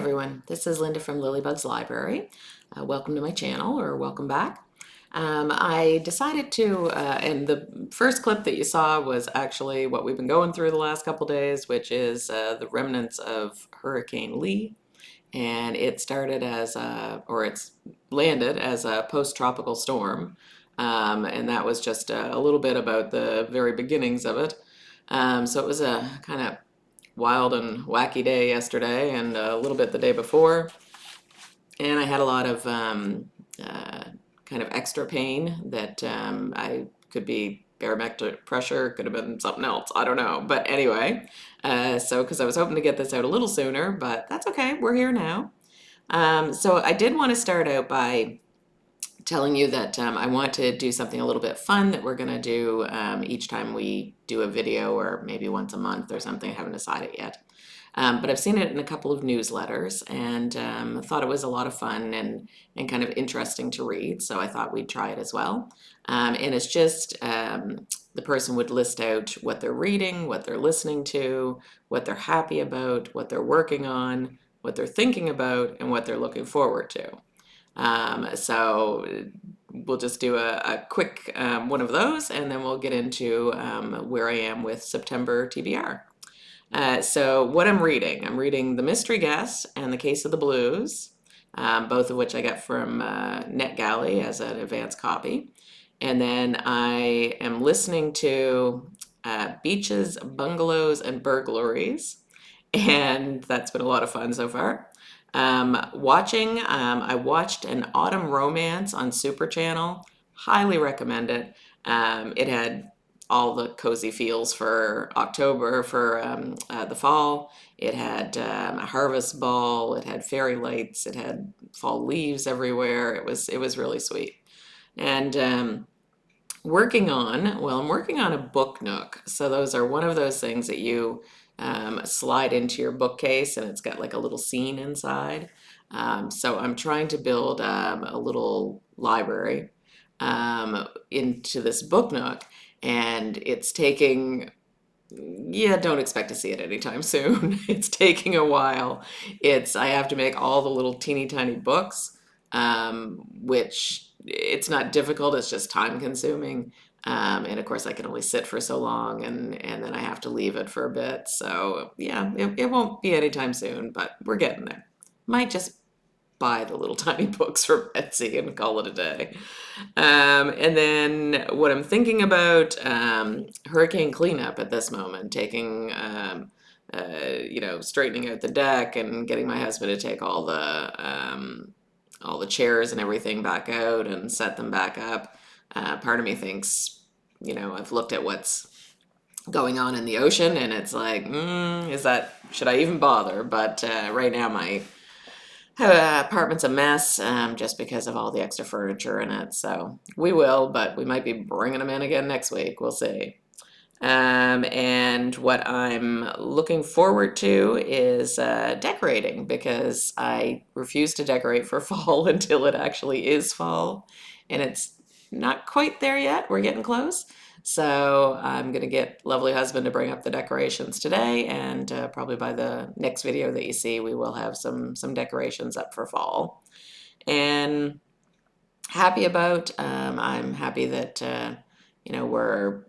everyone, this is Linda from Lilybug's Library. Welcome to my channel, or welcome back. I decided to, and the first clip that you saw was actually what we've been going through the last couple days, which is the remnants of Hurricane Lee. And it started as or it's landed as a post-tropical storm. And that was just a little bit about the very beginnings of it. So it was a kind of wild and wacky day yesterday and a little bit the day before. And I had a lot of kind of extra pain that I could be barometric pressure, could have been something else, I don't know. But anyway, so because I was hoping to get this out a little sooner, but that's okay, we're here now. So I did want to start out by telling you that I want to do something a little bit fun that we're going to do each time we do a video, or maybe once a month or something. I haven't decided yet. But I've seen it in a couple of newsletters and thought it was a lot of fun and kind of interesting to read. So I thought we'd try it as well. And it's just the person would list out what they're reading, what they're listening to, what they're happy about, what they're working on, what they're thinking about, and what they're looking forward to. So we'll just do a quick one of those, and then we'll get into where I am with September TBR. So what I'm reading The Mystery Guest and The Case of the Blues, both of which I got from NetGalley as an advance copy. And then I am listening to Beaches, Bungalows, and Burglaries, and that's been a lot of fun so far. I watched an autumn romance on Super Channel. Highly recommend it. It had all the cozy feels for October, for the fall. It had a harvest ball. It had fairy lights. It had fall leaves everywhere. It was really sweet. And I'm working on a book nook. So those are one of those things that you slide into your bookcase, and it's got like a little scene inside. So I'm trying to build a little library into this book nook, and it's taking, yeah, don't expect to see it anytime soon. It's taking a while. I have to make all the little teeny tiny books, which it's not difficult, it's just time consuming. And of course, I can only sit for so long, and then I have to leave it for a bit. So yeah, it won't be anytime soon, but we're getting there. Might just buy the little tiny books from Etsy and call it a day. And then what I'm thinking about, hurricane cleanup at this moment, taking, straightening out the deck and getting my husband to take all the chairs and everything back out and set them back up. Part of me thinks, I've looked at what's going on in the ocean, and it's like, should I even bother? But right now my apartment's a mess, just because of all the extra furniture in it. So we will, but we might be bringing them in again next week. We'll see. And what I'm looking forward to is decorating, because I refuse to decorate for fall until it actually is fall, and it's not quite there yet. We're getting close. So I'm going to get lovely husband to bring up the decorations today, and probably by the next video that you see, we will have some decorations up for fall. And I'm happy that we're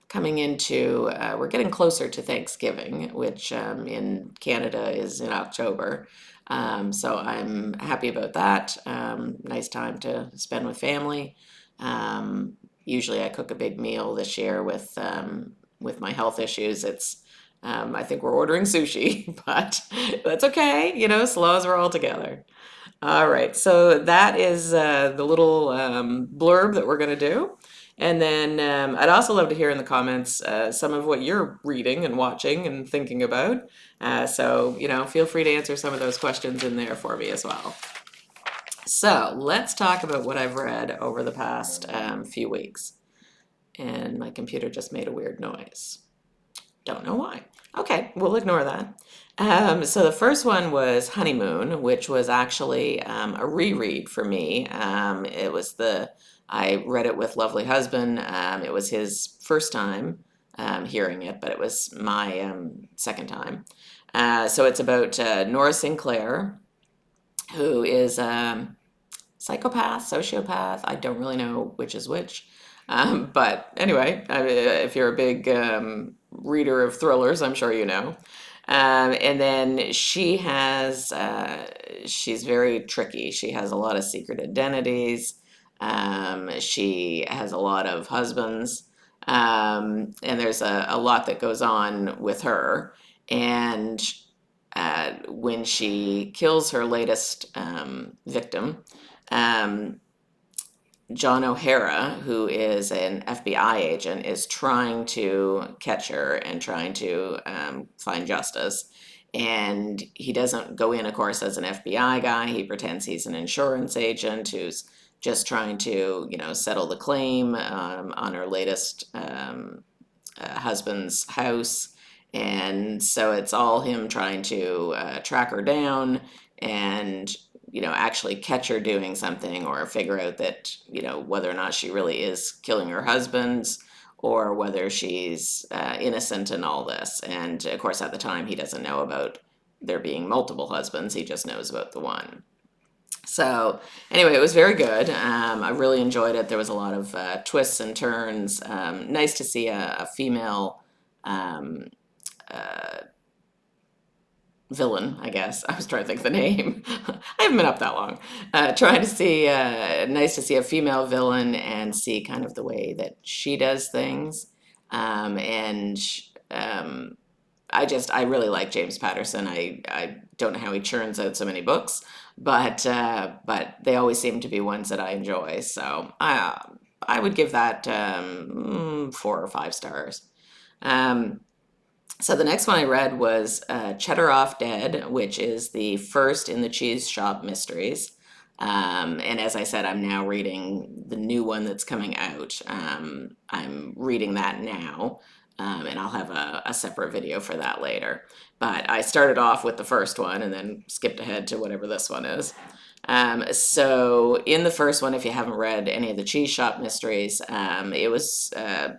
coming into, we're getting closer to Thanksgiving, which in Canada is in October. So I'm happy about that. Nice time to spend with family. Usually I cook a big meal. This year with my health issues, I think we're ordering sushi, but that's okay, so long as we're all together. All right, so that is the little blurb that we're going to do. And then I'd also love to hear in the comments some of what you're reading and watching and thinking about. So, feel free to answer some of those questions in there for me as well. So let's talk about what I've read over the past few weeks. And my computer just made a weird noise. Don't know why. Okay, we'll ignore that. So the first one was Honeymoon, which was actually a reread for me. I read it with lovely husband. It was his first time hearing it, but it was my second time. So it's about Nora Sinclair, who is psychopath, sociopath. I don't really know which is which. But anyway, if you're a big reader of thrillers, I'm sure you know. And then she's very tricky. She has a lot of secret identities. She has a lot of husbands. And there's a lot that goes on with her. And when she kills her latest victim, um, John O'Hara, who is an FBI agent, is trying to catch her and trying to find justice. And he doesn't go in, of course, as an FBI guy. He pretends he's an insurance agent who's just trying to, settle the claim on her latest husband's house. And so it's all him trying to track her down and, actually catch her doing something or figure out that, whether or not she really is killing her husbands or whether she's innocent in all this. And of course, at the time, he doesn't know about there being multiple husbands, he just knows about the one. So anyway, it was very good. I really enjoyed it. There was a lot of twists and turns. Nice to see a female um, uh, villain, I guess. I was trying to think of the name. I haven't been up that long. Nice to see a female villain and see kind of the way that she does things. And I really like James Patterson. I don't know how he churns out so many books, but they always seem to be ones that I enjoy. So I would give that 4 or 5 stars. Um, so the next one I read was Cheddar Off Dead, which is the first in the Cheese Shop Mysteries. And as I said, I'm now reading the new one that's coming out. I'm reading that now, and I'll have a separate video for that later. But I started off with the first one and then skipped ahead to whatever this one is. So in the first one, if you haven't read any of the cheese shop mysteries, it was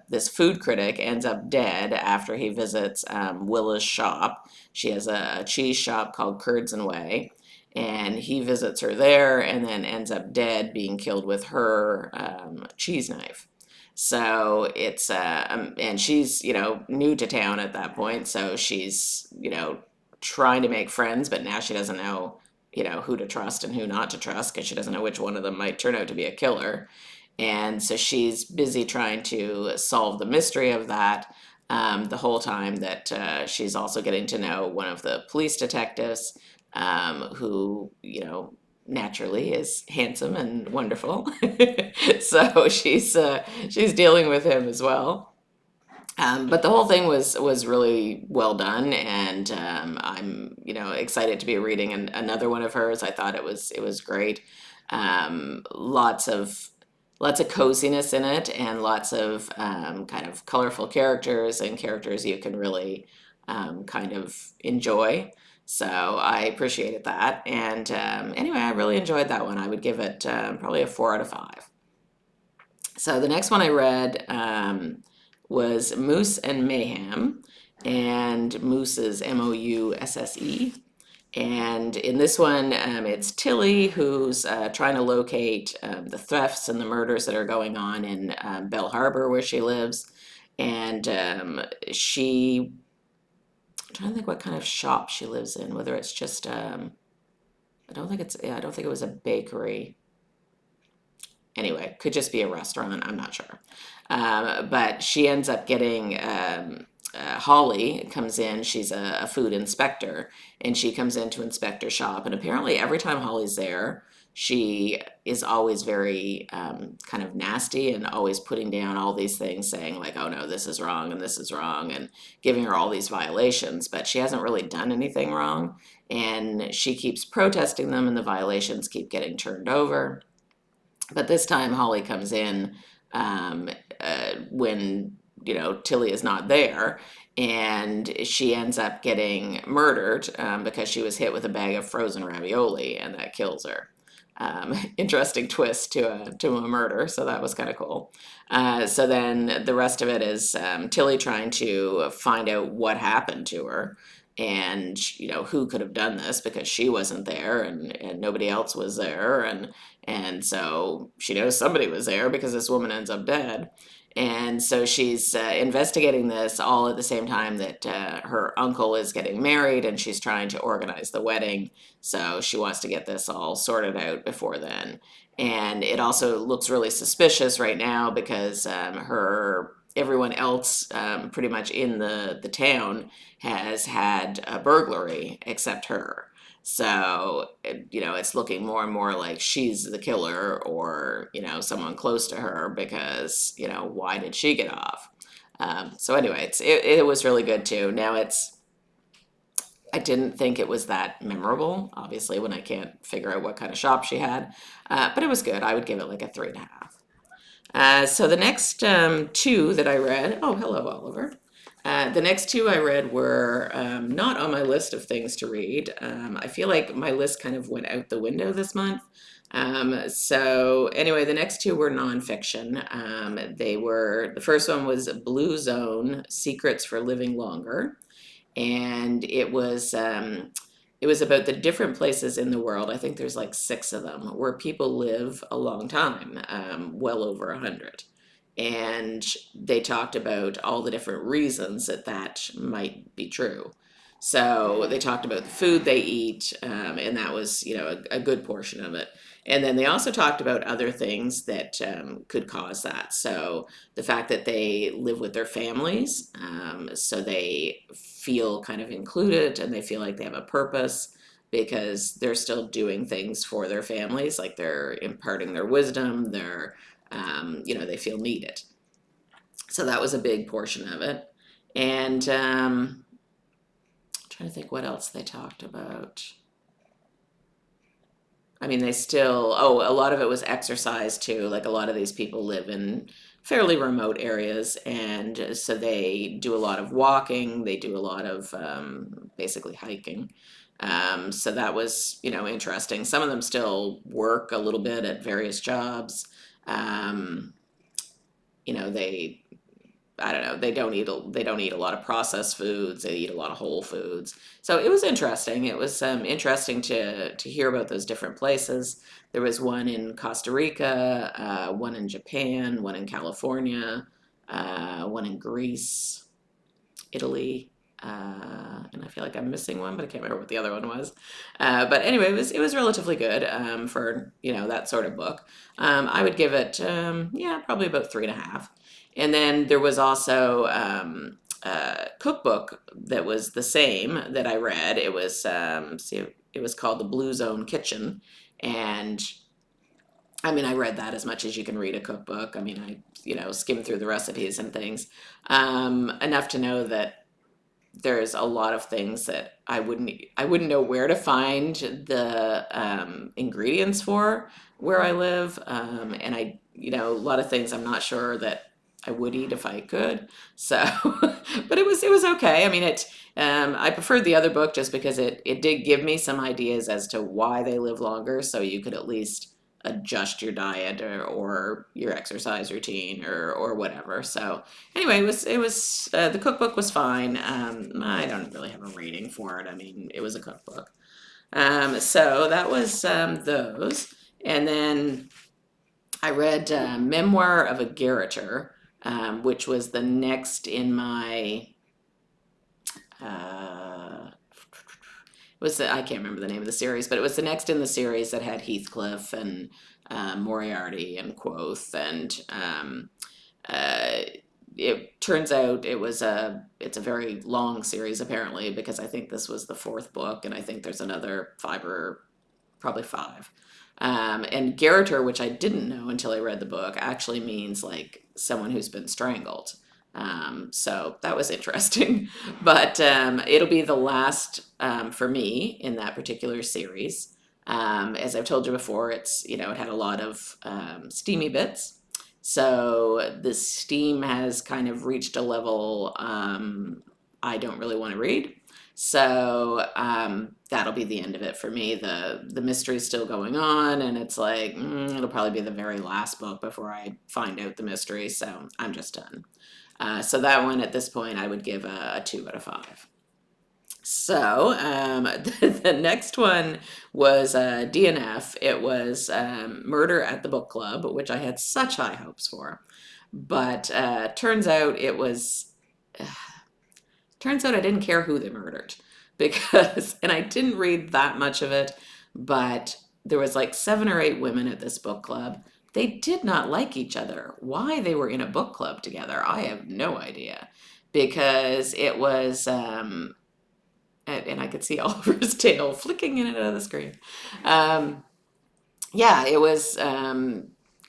this food critic ends up dead after he visits Willa's shop. She has a cheese shop called Curds and Whey, and he visits her there and then ends up dead, being killed with her cheese knife. So and she's, new to town at that point, so she's, trying to make friends, but now she doesn't know, who to trust and who not to trust because she doesn't know which one of them might turn out to be a killer. And so she's busy trying to solve the mystery of that the whole time that she's also getting to know one of the police detectives who, naturally is handsome and wonderful. So she's dealing with him as well. But the whole thing was really well done, and I'm excited to be reading another one of hers. I thought it was great. Lots of coziness in it, and lots of kind of colorful characters and characters you can really kind of enjoy. So I appreciated that, and anyway, I really enjoyed that one. I would give it probably a 4 out of 5. So the next one I read was Moose and Mayhem, and Moose is Mousse. And in this one, it's Tilly who's trying to locate the thefts and the murders that are going on in Bell Harbor, where she lives. And I'm trying to think what kind of shop she lives in, whether it's just, I don't think it was a bakery. Anyway, could just be a restaurant, I'm not sure. But she ends up getting, Holly comes in, she's a food inspector, and she comes in to inspect her shop. And apparently, every time Holly's there, she is always very kind of nasty and always putting down all these things, saying, like, oh no, this is wrong and this is wrong, and giving her all these violations. But she hasn't really done anything wrong. And she keeps protesting them, and the violations keep getting turned over. But this time, Holly comes in when Tilly is not there, and she ends up getting murdered because she was hit with a bag of frozen ravioli, and that kills her. Interesting twist to a murder, so that was kind of cool. So then the rest of it is Tilly trying to find out what happened to her. and who could have done this, because she wasn't there, and nobody else was there, and so she knows somebody was there because this woman ends up dead. And so she's investigating this all at the same time that her uncle is getting married, and she's trying to organize the wedding. So she wants to get this all sorted out before then. And it also looks really suspicious right now because her everyone else pretty much in the town has had a burglary except her. So, it's looking more and more like she's the killer, or, someone close to her, because, why did she get off? So anyway, it was really good too. Now I didn't think it was that memorable, obviously, when I can't figure out what kind of shop she had, but it was good. I would give it like a 3.5. So the next two that I read, oh, hello, Oliver. The next two I read were not on my list of things to read. I feel like my list kind of went out the window this month. So anyway, the next two were nonfiction. The first one was Blue Zone: Secrets for Living Longer, and it was about the different places in the world. I think there's like 6 of them where people live a long time, well over 100. And they talked about all the different reasons that might be true. So they talked about the food they eat, and that was, a good portion of it. And then they also talked about other things that could cause that. So the fact that they live with their families, so they feel kind of included, and they feel like they have a purpose because they're still doing things for their families, like they're imparting their wisdom, they feel needed. So that was a big portion of it. And trying to think what else they talked about. I mean, a lot of it was exercise too. Like, a lot of these people live in fairly remote areas, and so they do a lot of walking, they do a lot of basically hiking. So that was, interesting. Some of them still work a little bit at various jobs. Um, they I don't know. They don't eat a lot of processed foods. They eat a lot of whole foods. So it was interesting. It was interesting to hear about those different places. There was one in Costa Rica, one in Japan, one in California, one in Greece, Italy, and I feel like I'm missing one, but I can't remember what the other one was. But anyway, it was relatively good for that sort of book. I would give it yeah, probably about 3.5. And then there was also a cookbook that was the same that I read. It was it was called The Blue Zone Kitchen, and I mean, I read that as much as you can read a cookbook. I mean, I skimmed through the recipes and things enough to know that there's a lot of things that I wouldn't know where to find the ingredients for where I live, and a lot of things I'm not sure that I would eat if I could. So, but it was okay. I mean, I preferred the other book just because it did give me some ideas as to why they live longer, so you could at least adjust your diet, or your exercise routine, or whatever. So anyway, it was the cookbook was fine. I don't really have a rating for it. I mean, it was a cookbook. So that was those, and then I read Memoir of a Garroter, which was the next in my. I can't remember the name of the series, but it was the next in the series that had Heathcliff and Moriarty and Quoth, and uh, it turns out it's a very long series, apparently, because I think this was the 4th book, and I think there's another 5, or probably 5. And Garroter, which I didn't know until I read the book, actually means like someone who's been strangled. So that was interesting. But it'll be the last for me in that particular series. As I've told you before, it had a lot of steamy bits. So the steam has kind of reached a level I don't really want to read. So that'll be the end of it for me. The mystery's still going on, and it's like it'll probably be the very last book before I find out the mystery. So I'm just done. So that one at this point I would give a 2 out of 5. So the next one was DNF. It was Murder at the Book Club, which I had such high hopes for. But turns out it was turns out I didn't care who they murdered because, and I didn't read that much of it, but there was like 7 or 8 women at this book club. They did not like each other. Why they were in a book club together, I have no idea. Because it was, and I could see Oliver's tail flicking in and out of the screen. Um, yeah, it was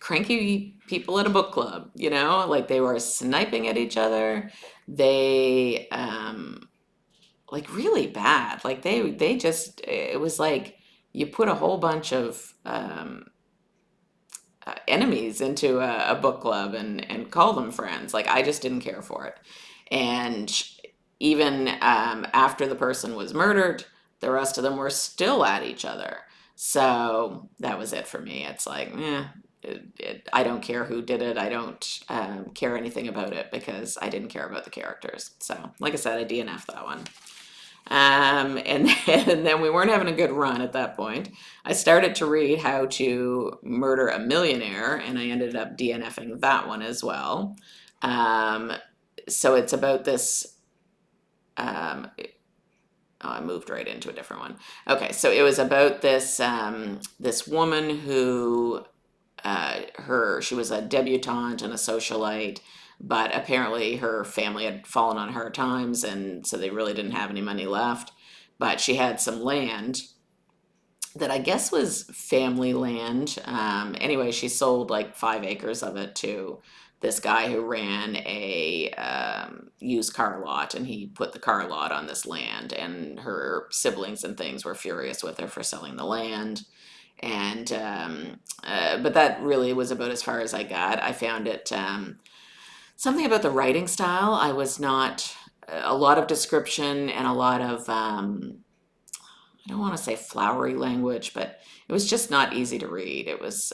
cranky people at a book club, like they were sniping at each other. They like really bad. Like they just it was like you put a whole bunch of enemies into a book club and call them friends. Like I just didn't care for it. And even after the person was murdered, the rest of them were still at each other. So that was it for me. It's like, I don't care who did it. I don't care anything about it because I didn't care about the characters. So, like I said, I DNF that one. And then we weren't having a good run at that point. I started to read How to Murder a Millionaire, and I ended up DNFing that one as well. Um, so it's about this. Oh, I moved right into a different one. Okay, so it was about this woman who she was a debutante and a socialite, but apparently her family had fallen on hard times, and so they really didn't have any money left. But she had some land that I guess was family land. Anyway, she sold like 5 acres of it to this guy who ran a used car lot, and he put the car lot on this land. And her siblings and things were furious with her for selling the land. And but that really was about as far as I got. I found it something about the writing style. I was not a lot of description and a lot of I don't want to say flowery language, but it was just not easy to read. It was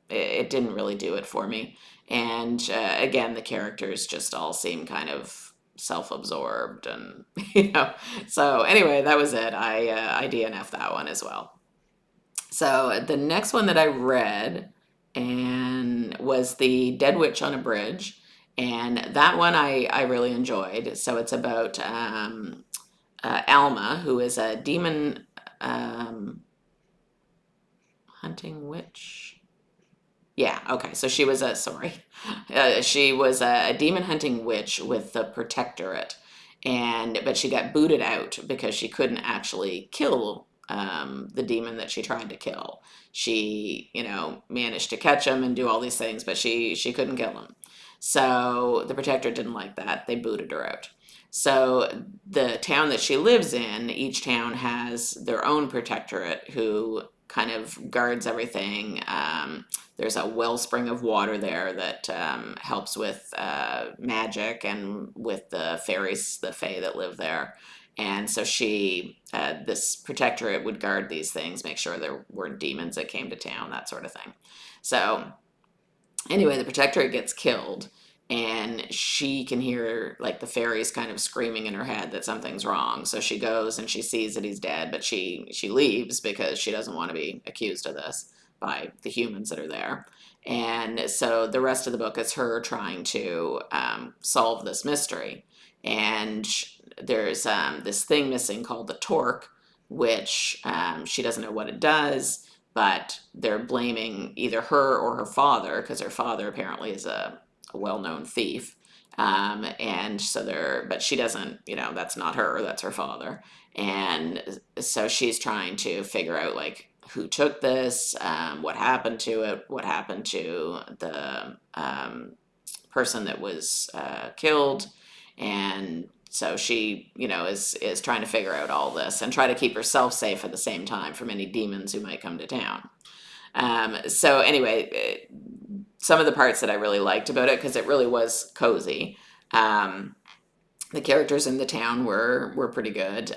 it didn't really do it for me. And again, the characters just all seem kind of self-absorbed, and So anyway, that was it. I DNF that one as well. So the next one that I read and was the Dead Witch on a Bridge, and that one I really enjoyed. So it's about Alma, who is a demon um, hunting witch. Yeah, okay. So she was she was a demon hunting witch with the protectorate, and but she got booted out because she couldn't actually kill the demon that she tried to kill. She, managed to catch him and do all these things, but she couldn't kill him. So the protector didn't like that. They booted her out. So the town that she lives in, each town has their own protectorate who kind of guards everything. There's a wellspring of water there that helps with magic and with the fairies, the fae that live there. And so this protectorate would guard these things, make sure there weren't demons that came to town, that sort of thing. So anyway, the protectorate gets killed, and she can hear like the fairies kind of screaming in her head that something's wrong. So she goes and she sees that he's dead, but she leaves because she doesn't want to be accused of this by the humans that are there. And so the rest of the book is her trying to solve this mystery. And there's this thing missing called the torque, which she doesn't know what it does, but they're blaming either her or her father because her father apparently is a well-known thief. And so but she doesn't, that's not her, that's her father. And so she's trying to figure out like who took this, what happened to it, what happened to the person that was killed. And so she, is trying to figure out all this and try to keep herself safe at the same time from any demons who might come to town. So anyway, some of the parts that I really liked about it, because it really was cozy. The characters in the town were pretty good.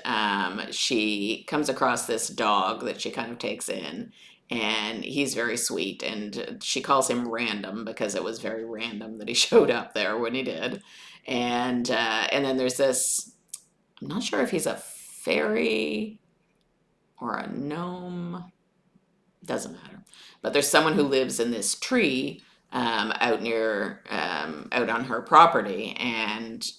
She comes across this dog that she kind of takes in, and he's very sweet. And she calls him Random because it was very random that he showed up there when he did. And then there's this I'm not sure if he's a fairy or a gnome. Doesn't matter. But there's someone who lives in this tree out on her property, and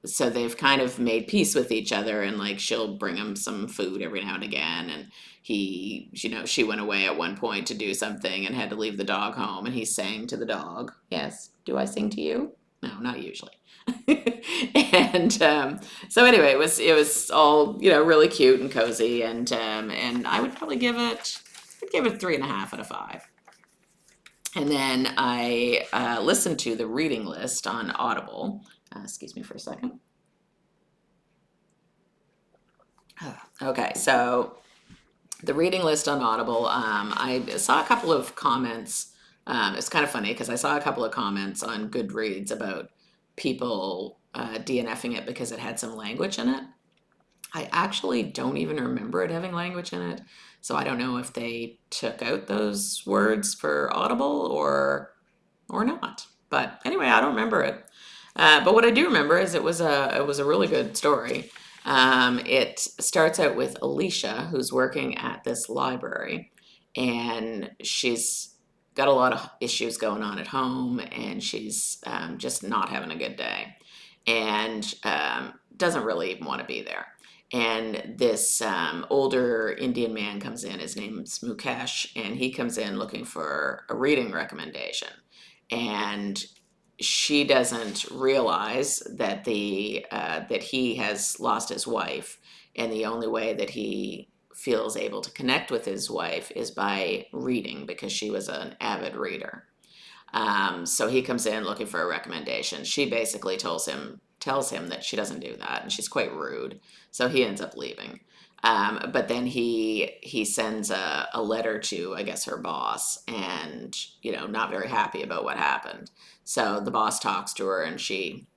so they've kind of made peace with each other, and like she'll bring him some food every now and again, and she went away at one point to do something and had to leave the dog home, and he sang to the dog. Yes, do I sing to you? No, not usually. And so anyway, it was all really cute and cozy, and I would probably I'd give it 3.5 out of 5. And then I listened to the reading list on Audible. Excuse me for a second. Okay, so the reading list on Audible, I saw a couple of comments. It's kind of funny because I saw a couple of comments on Goodreads about people DNFing it because it had some language in it. I actually don't even remember it having language in it, so I don't know if they took out those words for Audible or not. But anyway, I don't remember it. But what I do remember is it was a really good story. It starts out with Alicia, who's working at this library, and she's got a lot of issues going on at home, and she's just not having a good day, and doesn't really even want to be there. And this older Indian man comes in. His name's Mukesh, and he comes in looking for a reading recommendation. And she doesn't realize that he has lost his wife, and the only way that he feels able to connect with his wife is by reading, because she was an avid reader. So he comes in looking for a recommendation. She basically tells him that she doesn't do that, and she's quite rude. So he ends up leaving. But then he sends a letter to, I guess, her boss, and not very happy about what happened. So the boss talks to her, and she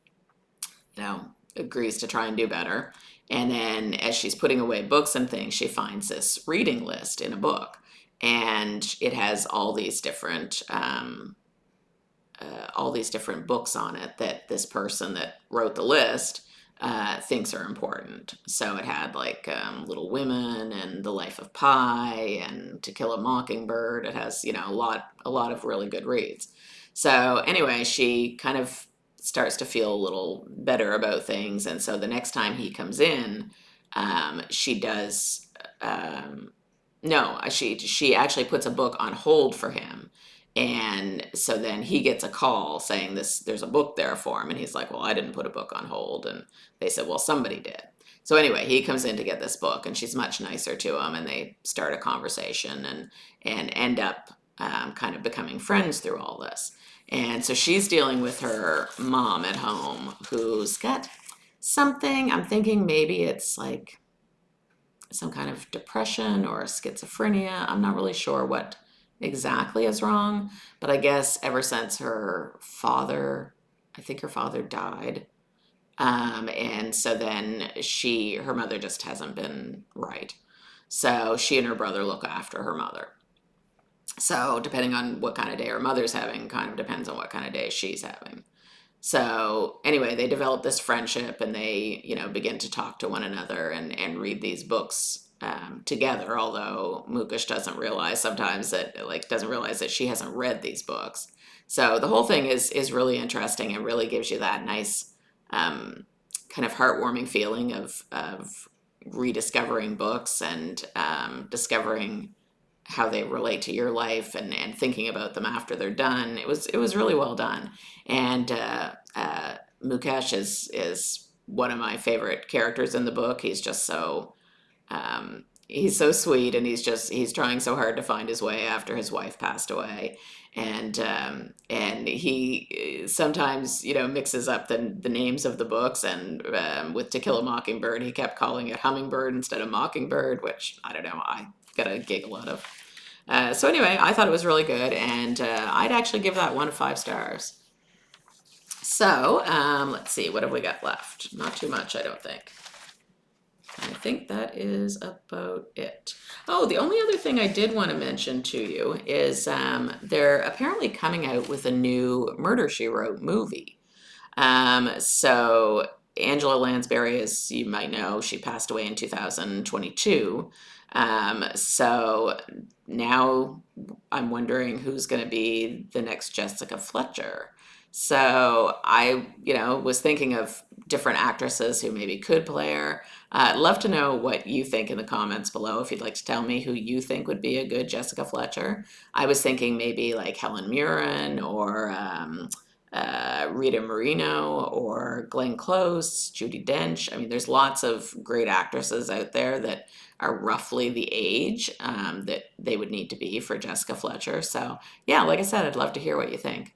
agrees to try and do better. And then as she's putting away books and things, she finds this reading list in a book, and it has all these different books on it that this person that wrote the list thinks are important. So it had like Little Women and The Life of Pi and To Kill a Mockingbird. It has a lot of really good reads. So anyway, she kind of starts to feel a little better about things, and so the next time he comes in, she does. No, she actually puts a book on hold for him. And so then he gets a call saying there's a book there for him, and he's like, "Well, I didn't put a book on hold." And they said, "Well, somebody did." So anyway, he comes in to get this book, and she's much nicer to him, and they start a conversation and end up kind of becoming friends through all this. And so she's dealing with her mom at home, who's got something. I'm thinking maybe it's like some kind of depression or schizophrenia. I'm not really sure what exactly is wrong, but I guess ever since I think her father died, and so then her mother just hasn't been right. So she and her brother look after her mother. So depending on what kind of day her mother's having, kind of depends on what kind of day she's having. So anyway, they develop this friendship, and they, begin to talk to one another and read these books together. Although Mukesh doesn't realize that she hasn't read these books. So the whole thing is really interesting, and really gives you that nice kind of heartwarming feeling of rediscovering books, and discovering how they relate to your life, and thinking about them after they're done. It was really well done. And Mukesh is one of my favorite characters in the book. He's so sweet, and he's trying so hard to find his way after his wife passed away. And he sometimes mixes up the names of the books, and with To Kill a Mockingbird, he kept calling it Hummingbird instead of Mockingbird, which I don't know, I got a giggle out of. So anyway, I thought it was really good, and I'd actually give that 1 of 5 stars. So let's see, what have we got left? Not too much, I don't think. I think that is about it. Oh, the only other thing I did want to mention to you is they're apparently coming out with a new Murder, She Wrote movie. So Angela Lansbury, as you might know, she passed away in 2022. So now I'm wondering who's going to be the next Jessica Fletcher. So I was thinking of different actresses who maybe could play her. I'd love to know what you think in the comments below if you'd like to tell me who you think would be a good Jessica Fletcher. I was thinking maybe like Helen Mirren or Rita Moreno or Glenn Close, Judi Dench. I mean, there's lots of great actresses out there that are roughly the age that they would need to be for Jessica Fletcher. So, yeah, like I said, I'd love to hear what you think.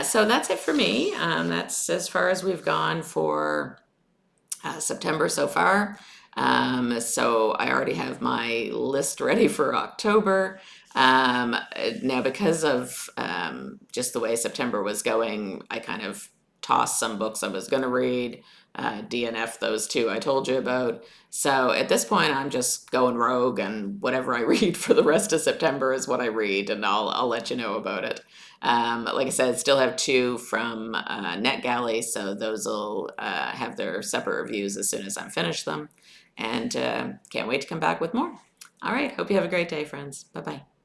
So that's it for me. That's as far as we've gone for September so far. So I already have my list ready for October. Now, because of just the way September was going, I kind of tossed some books I was going to read, DNF those two I told you about. So at this point, I'm just going rogue, and whatever I read for the rest of September is what I read, and I'll let you know about it. Like I said, still have two from NetGalley, so those will have their separate reviews as soon as I'm finished them. And can't wait to come back with more. All right, hope you have a great day, friends. Bye bye.